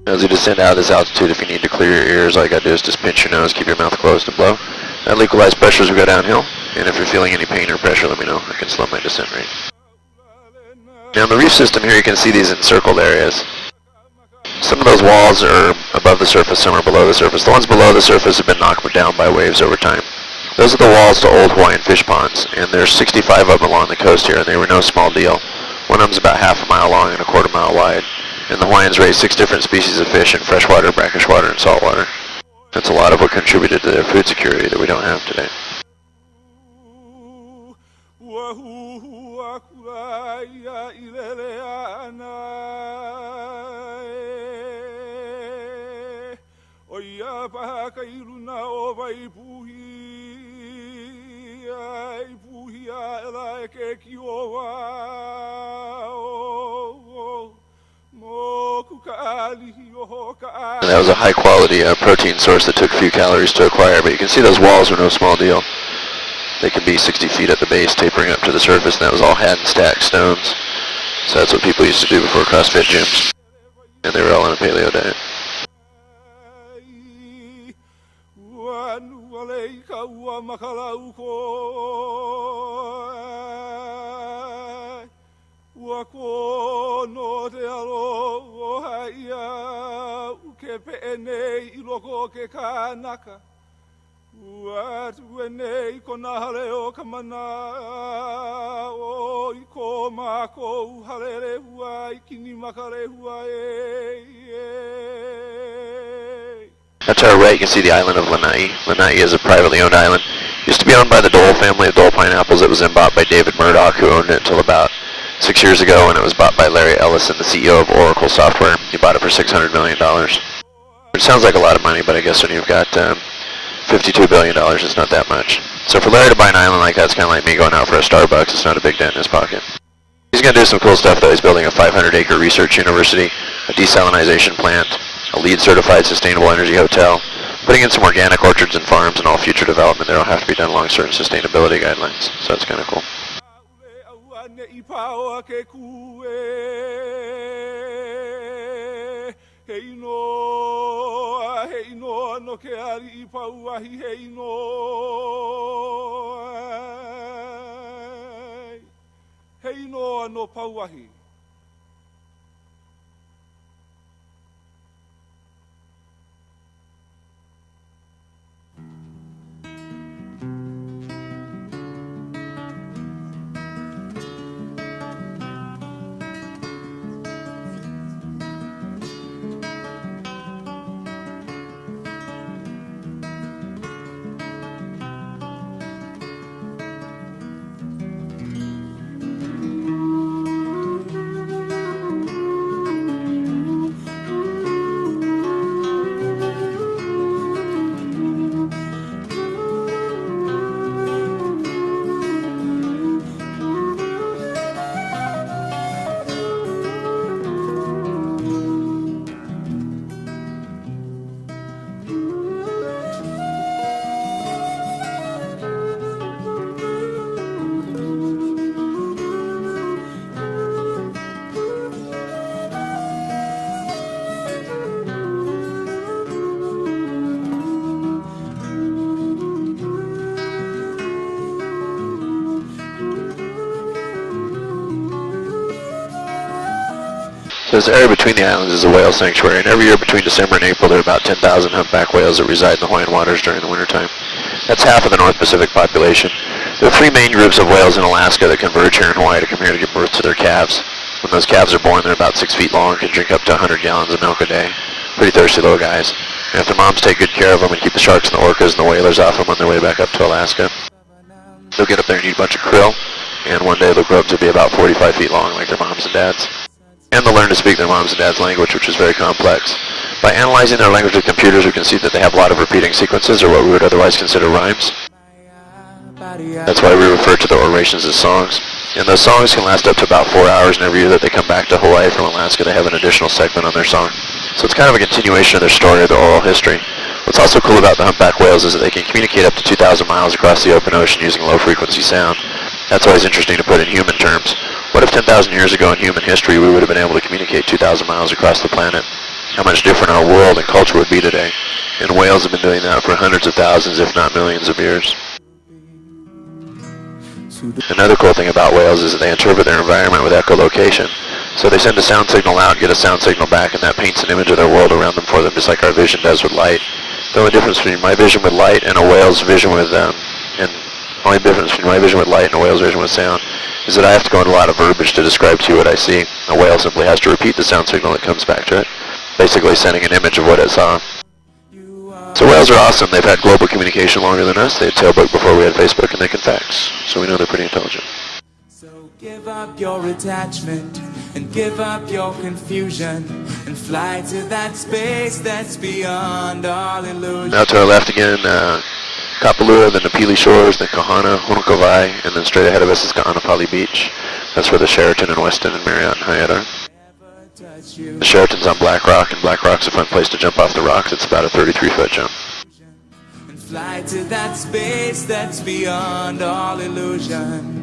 As you descend out of this altitude, if you need to clear your ears, all you gotta do is just pinch your nose, keep your mouth closed, and blow. That'll equalize pressure as we go downhill. And if you're feeling any pain or pressure, let me know. I can slow my descent rate. Now in the reef system here, you can see these encircled areas. Some of those walls are above the surface, some are below the surface. The ones below the surface have been knocked down by waves over time. Those are the walls to old Hawaiian fish ponds, and there's 65 of them along the coast here, and they were no small deal. One of them's about half a mile long and a quarter mile wide. And the Hawaiians raise 6 different species of fish in freshwater, brackish water, and saltwater. That's a lot of what contributed to their food security that we don't have today. And that was a high quality protein source that took few calories to acquire, but you can see those walls are no small deal. They can be 60 feet at the base, tapering up to the surface, and that was all hand stacked stones. So that's what people used to do before CrossFit gyms. And they were all on a paleo diet. That's our right, you can see the island of Lanai. Lanai is a privately owned island. It used to be owned by the Dole family of Dole Pineapples. It was then bought by David Murdoch, who owned it until about 6 years ago, and it was bought by Larry Ellison, the CEO of Oracle Software. He bought it for $600 million. It sounds like a lot of money, but I guess when you've got $52 billion, it's not that much. So for Larry to buy an island like that, it's kind of like me going out for a Starbucks. It's not a big dent in his pocket. He's going to do some cool stuff, though. He's building a 500-acre research university, a desalinization plant, a LEED-certified sustainable energy hotel, putting in some organic orchards and farms, and all future development there will have to be done along certain sustainability guidelines. So it's kind of cool. This area between the islands is a whale sanctuary, and every year between December and April there are about 10,000 humpback whales that reside in the Hawaiian waters during the wintertime. That's half of the North Pacific population. There are 3 main groups of whales in Alaska that converge here in Hawaii to come here to give birth to their calves. When those calves are born, they're about 6 feet long, can drink up to 100 gallons of milk a day. Pretty thirsty little guys. And if their moms take good care of them and keep the sharks and the orcas and the whalers off them on their way back up to Alaska, they'll get up there and eat a bunch of krill, and one day they'll grow up to be about 45 feet long like their moms and dads. And they'll learn to speak their mom's and dad's language, which is very complex. By analyzing their language with computers, we can see that they have a lot of repeating sequences, or what we would otherwise consider rhymes. That's why we refer to the orations as songs. And those songs can last up to about 4 hours, and every year that they come back to Hawaii from Alaska, they have an additional segment on their song. So it's kind of a continuation of their story, of their oral history. What's also cool about the humpback whales is that they can communicate up to 2,000 miles across the open ocean using low-frequency sound. That's always interesting to put in human terms. What if 10,000 years ago in human history we would have been able to communicate 2,000 miles across the planet how much different our world and culture would be today. And whales have been doing that for hundreds of thousands, if not millions of years. Another cool thing about whales is that they interpret their environment with echolocation. So they send a sound signal out, get a sound signal back, and that paints an image of their world around them for them, just like our vision does with light. The only difference between my vision with light and a whale's vision with only difference between my vision with light and a whale's vision with sound is that I have to go into a lot of verbiage to describe to you what I see. A whale simply has to repeat the sound signal that comes back to it, basically sending an image of what it saw. So whales are awesome. They've had global communication longer than us. They had Tailbook before we had Facebook, and they can fax. So we know they're pretty intelligent. So give up your attachment and give up your confusion and fly to that space that's beyond all illusion. Now to our left again, Kapalua, the Napili Shores, then Kahana, Honokovai, and then straight ahead of us is Ka'anapali Beach. That's where the Sheraton and Westin and Marriott and Hyatt are. The Sheraton's on Black Rock, and Black Rock's a fun place to jump off the rocks. It's about a 33-foot jump. And fly to that space that's beyond all illusion.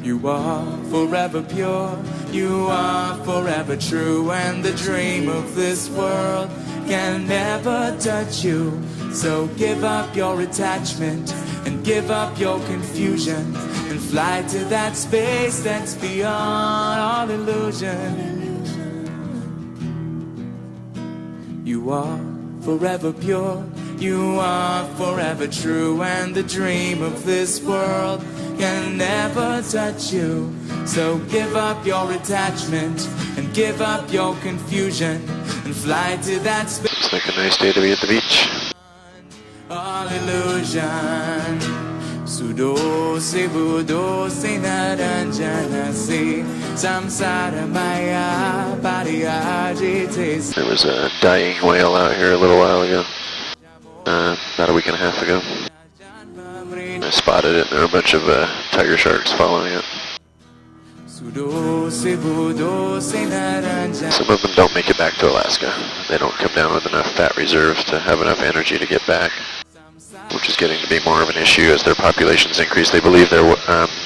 You are forever pure, you are forever true, and the dream of this world can never touch you. So give up your attachment and give up your confusion and fly to that space that's beyond all illusion. You are forever pure, you are forever true, and the dream of this world can never touch you. So give up your attachment and give up your confusion and fly to that space. Looks like a nice day to be at the beach. All illusion. Sudo se budo se naranjana se samsara maya pariyajite. There was a dying whale out here a little while ago, about a week and a half ago. I spotted it, and there were a bunch of tiger sharks following it. Some of them don't make it back to Alaska. They don't come down with enough fat reserves to have enough energy to get back, which is getting to be more of an issue as their populations increase. They believe their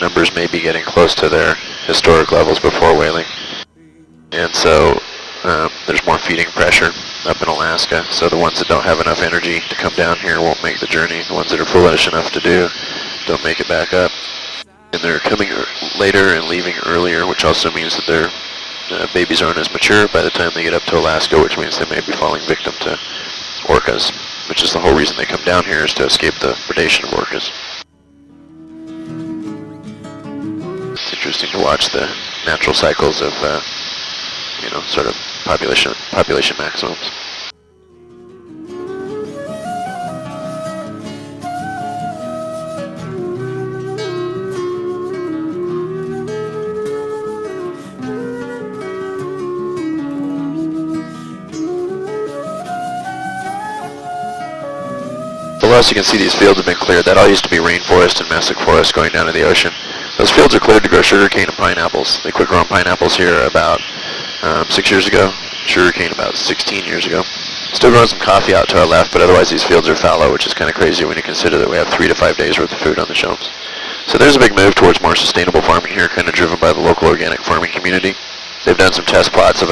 numbers may be getting close to their historic levels before whaling. And so there's more feeding pressure up in Alaska. So the ones that don't have enough energy to come down here won't make the journey. The ones that are foolish enough to do don't make it back up. And they're coming later and leaving earlier, which also means that their babies aren't as mature by the time they get up to Alaska, which means they may be falling victim to orcas, which is the whole reason they come down here, is to escape the predation of orcas. It's interesting to watch the natural cycles of, sort of population maximums. Below us you can see these fields have been cleared. That all used to be rainforest and mesic forest going down to the ocean. Those fields are cleared to grow sugarcane and pineapples. They quit growing pineapples here about 6 years ago, sugarcane about 16 years ago. Still growing some coffee out to our left, but otherwise these fields are fallow, which is kind of crazy when you consider that we have 3 to 5 days worth of food on the shelves. So there's a big move towards more sustainable farming here, kind of driven by the local organic farming community. They've done some test plots of